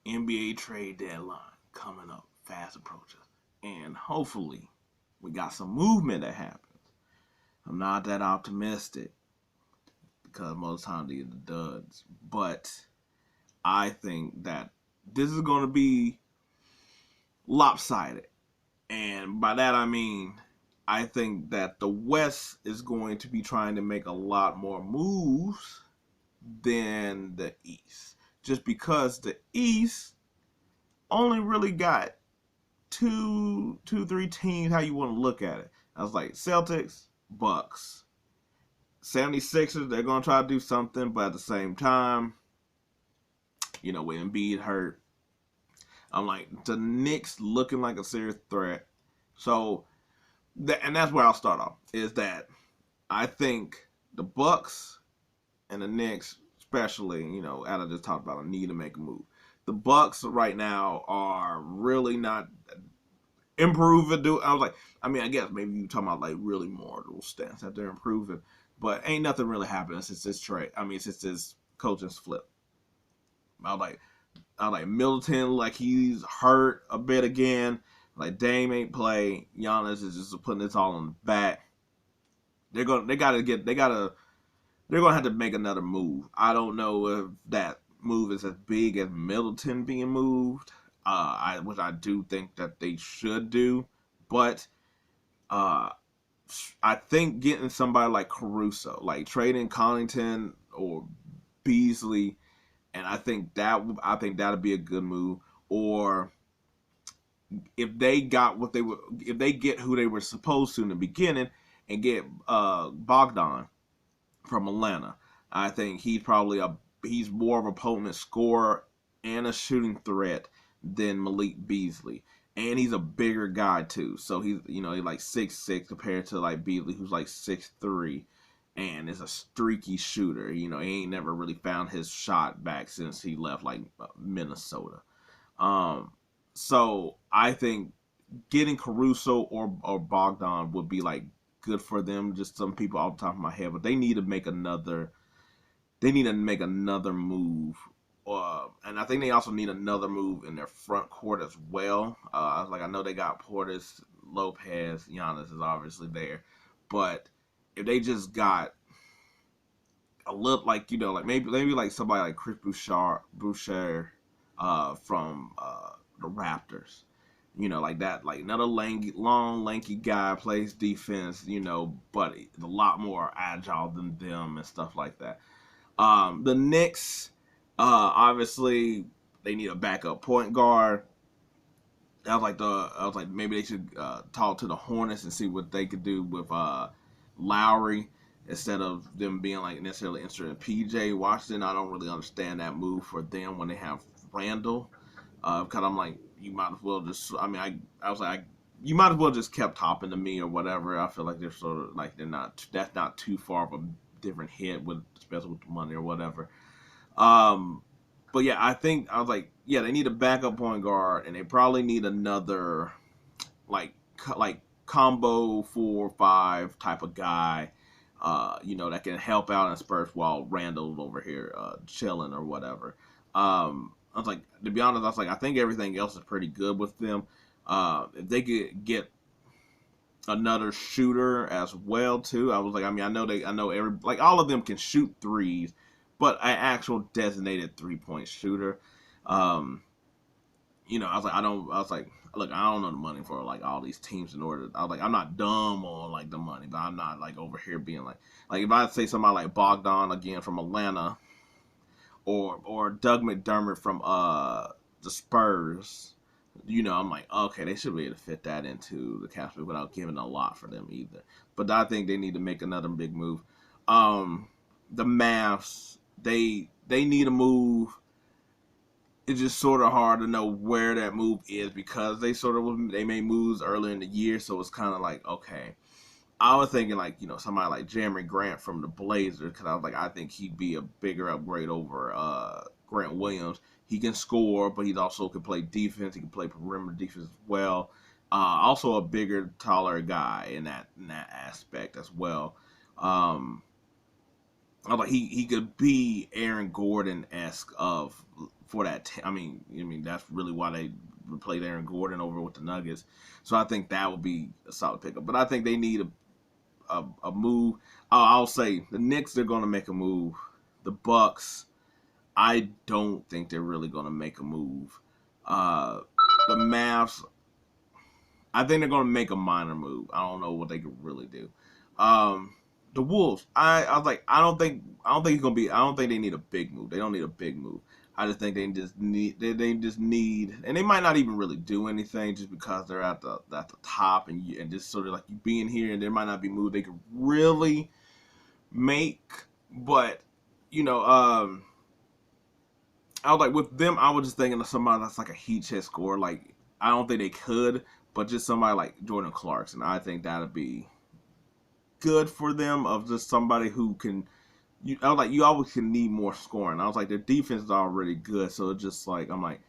NBA trade deadline coming up, fast approaches, and hopefully we got some movement that happens. I'm not that optimistic because most times these are duds, but I think that this is going to be lopsided, and by that I mean I think that the West is going to be trying to make a lot more moves than the East, just because the East only really got three teams, how you want to look at it. I was like Celtics, Bucks, 76ers, they're going to try to do something, but at the same time, with Embiid hurt, I'm like, the Knicks looking like a serious threat. So, and that's where I'll start off, is that I think the Bucks and the Knicks, especially, Adam just talked about, I need to make a move. The Bucks right now are really not improving. I was like, I guess maybe you talking about like really mortal stance that they're improving, but ain't nothing really happening since this trade. Since this coaching flip. I was like, Middleton, like he's hurt a bit again. Like Dame ain't play. Giannis is just putting this all on the back. They're gonna have to make another move. I don't know if that move is as big as Middleton being moved, which I do think that they should do. But I think getting somebody like Caruso, like trading Connaughton or Beasley, and I think that'd be a good move. Or if they get who they were supposed to in the beginning, and get Bogdan from Atlanta. I think he's more of a potent scorer and a shooting threat than Malik Beasley. And he's a bigger guy too. So he's like 6'6" compared to like Beasley, who's like 6'3", and is a streaky shooter. He ain't never really found his shot back since he left like Minnesota. So I think getting Caruso or Bogdan would be like good for them. Just some people off the top of my head, but they need to make another. They need to make another move, and I think they also need another move in their front court as well. I know they got Portis, Lopez, Giannis is obviously there, but if they just got a little like maybe like somebody like Chris Boucher, from the Raptors. Like that, like another long, lanky guy plays defense, but a lot more agile than them and stuff like that. The Knicks, obviously, they need a backup point guard. I was like maybe they should talk to the Hornets and see what they could do with Lowry instead of them being like necessarily interested in PJ Washington. I don't really understand that move for them when they have Randall. Because I'm like, you might as well just. I was like, you might as well just kept topping to me or whatever. I feel like they're sort of like they're not. That's not too far of a different hit with, especially with the money or whatever. But yeah, I was like, yeah, they need a backup point guard, and they probably need another like combo 4 or 5 type of guy. That can help out in spurts while Randall's over here chilling or whatever. I was like, to be honest, I was like, I think everything else is pretty good with them. If they could get another shooter as well too, I was like, I know all of them can shoot threes, but an actual designated 3-point shooter. Um, I was like, look, I don't know the money for like all these teams in order. I was like, I'm not dumb on like the money, but I'm not like over here being like if I say somebody like Bogdan again from Atlanta, or Doug McDermott from the Spurs, I'm like, okay, they should be able to fit that into the cap space without giving a lot for them either. But I think they need to make another big move. The Mavs, they need a move. It's just sort of hard to know where that move is because they made moves earlier in the year, so it's kind of like, okay. I was thinking like, somebody like Jeremy Grant from the Blazers, because I was like, I think he'd be a bigger upgrade over Grant Williams. He can score, but he also can play defense. He can play perimeter defense as well. Also a bigger, taller guy in that aspect as well. I was like, he could be Aaron Gordon-esque of for that. I mean that's really why they replaced Aaron Gordon over with the Nuggets. So I think that would be a solid pickup. But I think they need a move. I'll say the Knicks, they're going to make a move. The Bucks, I don't think they're really going to make a move. Uh, the Mavs, I think they're going to make a minor move. I don't know what they could really do. Um, the Wolves, I was like, I don't think it's gonna be. I don't think they need a big move. They don't need a big move. I just think they just need, and they might not even really do anything just because they're at the top and just sort of like you being here, and there might not be moves they could really make. But you know, I was like with them, I was just thinking of somebody that's like a heat check scorer. Like I don't think they could, but just somebody like Jordan Clarkson. I think that'd be good for them of just somebody who can. I was like, you always can need more scoring. I was like, their defense is already good, so it's just like I'm like,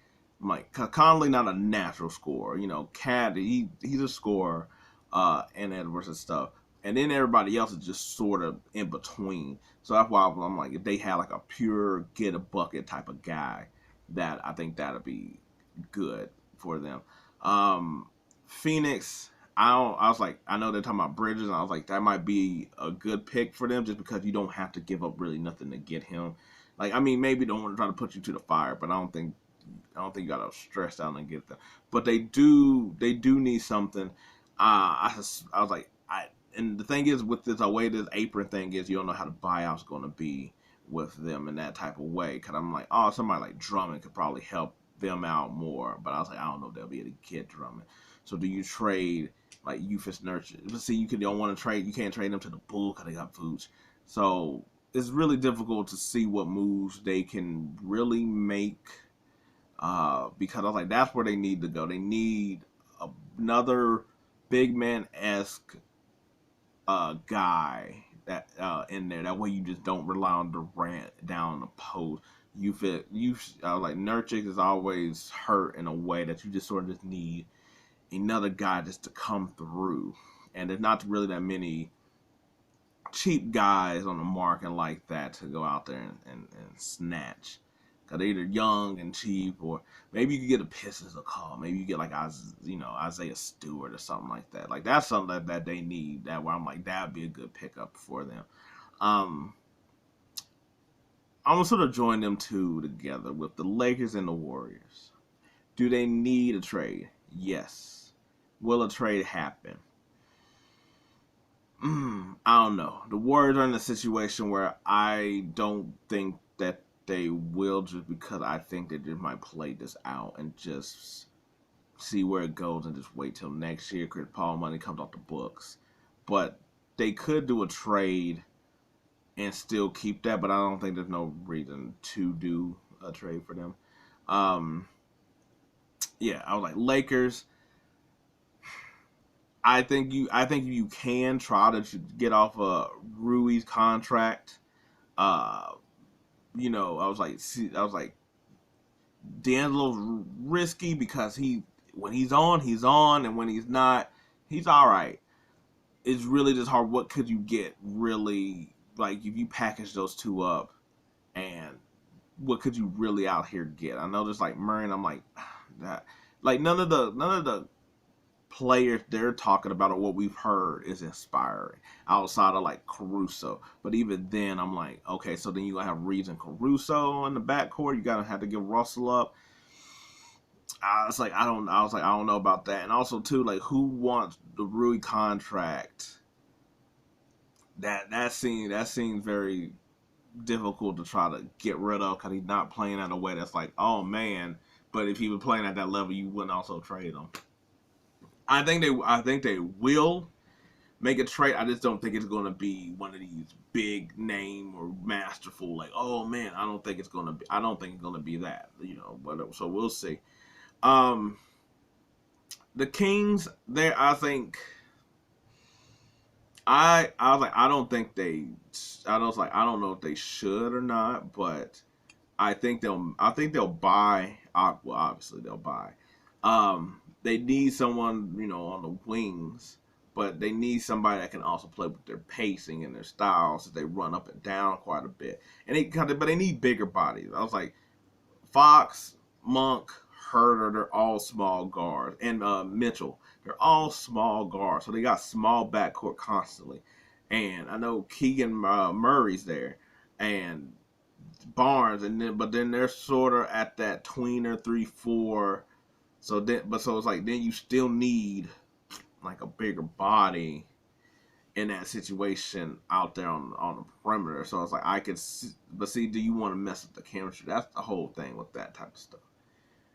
Conley not a natural scorer. You know, Cat he's a scorer, and Edwards and stuff, and then everybody else is just sort of in between. So that's why I'm like, if they had like a pure get a bucket type of guy, that I think that'd be good for them. Phoenix, I was like, I know they're talking about Bridges, and I was like, that might be a good pick for them just because you don't have to give up really nothing to get him. Like, I mean, maybe don't want to try to put you to the fire, but I don't think you gotta stress out and get them. But they do need something. I was like, and the thing is with this, the way this apron thing is, you don't know how the buyout's going to be with them in that type of way. Cause I'm like, oh, somebody like Drummond could probably help them out more. But I was like, I don't know if they'll be able to get Drummond. So do you trade like Euphis Nurture? Let's see, you don't want to trade. You can't trade them to the Bulls because they got Vooch. So it's really difficult to see what moves they can really make. Because I was like, that's where they need to go. They need another big man esque guy that in there. That way you just don't rely on Durant down the post. I was like, Nurkic is always hurt in a way that you just sort of just need another guy just to come through. And there's not really that many cheap guys on the market like that to go out there and snatch. Because they're either young and cheap, or maybe you could get a Pistons a call. Maybe you get like Isaiah Stewart or something like that. Like that's something that they need. That where I'm like that'd be a good pickup for them. Um, I'm gonna sort of join them two together with the Lakers and the Warriors. Do they need a trade? Yes. Will a trade happen? I don't know. The Warriors are in a situation where I don't think that they will, just because I think they just might play this out and just see where it goes and just wait till next year. Chris Paul money comes off the books. But they could do a trade and still keep that, but I don't think there's no reason to do a trade for them. Um, yeah, I was like Lakers. I think you can try to get off Rui's contract. Uh, I was like, D'Angelo's risky because when he's on, and when he's not, he's all right. It's really just hard. What could you get really, like if you package those two up, and what could you really out here get? I know there's like Murray, and I'm like that. Like none of the players they're talking about or what we've heard is inspiring outside of like Caruso. But even then, I'm like, okay, so then you gonna have Reeves and Caruso in the backcourt. You gotta have to give Russell up. I was like, I don't know about that. And also too, like, who wants the Rui contract? That seems very difficult to try to get rid of because he's not playing at a way that's like, oh man. But if he was playing at that level, you wouldn't also trade him. I think they will make a trade. I just don't think it's going to be one of these big name or masterful like, oh man, I don't think it's going to be. I don't think it's going to be that, But so we'll see. Um, the Kings, there, I think. I was like, I don't think they. I was like, I don't know if they should or not, but I think they'll buy. Well, obviously they'll buy. They need someone, on the wings, but they need somebody that can also play with their pacing and their styles as they run up and down quite a bit. But they need bigger bodies. I was like, Fox, Monk, Herter, they're all small guards, and Mitchell, they're all small guards, so they got small backcourt constantly. And I know Keegan Murray's there, and Barnes, and then they're sort of at that tweener 3-4. So it's like then you still need like a bigger body in that situation out there on the perimeter. So it's like I could, but see, do you want to mess up the chemistry? That's the whole thing with that type of stuff.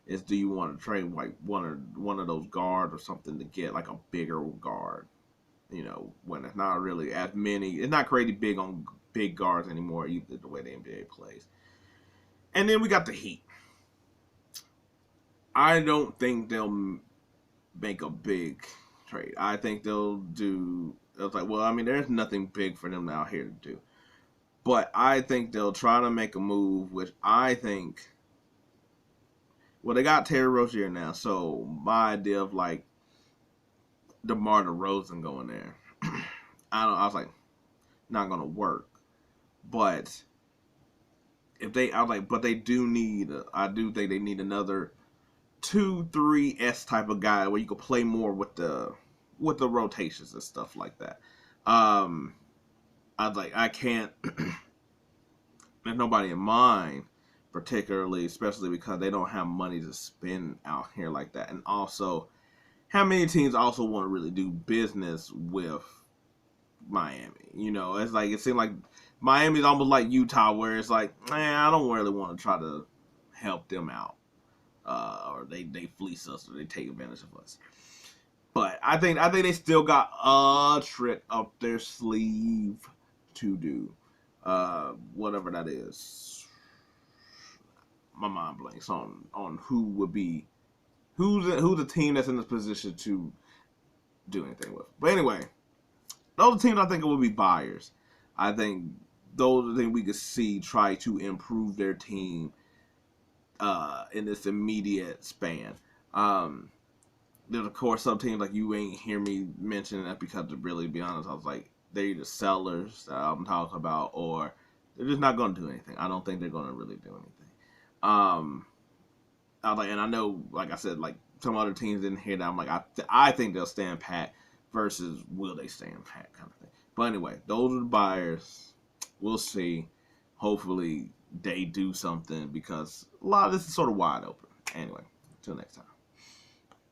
Is do you want to trade like one of those guards or something to get like a bigger guard? You know, when it's not really as many, it's not crazy big on big guards anymore, either the way the NBA plays. And then we got the Heat. I don't think they'll make a big trade. I think they'll do. It's like, well, I mean, there's nothing big for them out here to do. But I think they'll try to make a move, which I think. Well, they got Terry Rozier now, so my idea of like DeMar DeRozan going there, I was like, not gonna work. But but they do need. I do think they need another 2-3 type of guy where you could play more with the rotations and stuff like that. I was like, I can't. There's nobody in mind, particularly, especially because they don't have money to spend out here like that. And also, how many teams also want to really do business with Miami? You know, it's like it seems like Miami's almost like Utah, where it's like, I don't really want to try to help them out, or they fleece us or they take advantage of us. But I think they still got a trick up their sleeve to do, whatever that is. My mind blanks on who would be who's the team that's in this position to do anything with. But anyway, those are teams I think it would be buyers. I think those are the things we could see try to improve their team in this immediate span. There's of course some teams like you ain't hear me mentioning that because to really be honest, I was like they're either sellers that I'm talking about or they're just not going to do anything. I don't think they're going to really do anything. I was like, and I know, like I said, like some other teams didn't hear that. I'm like, I think they'll stand pat versus will they stand pat kind of thing. But anyway, those are the buyers. We'll see. Hopefully they do something because a lot of this is sort of wide open. Anyway, until next time.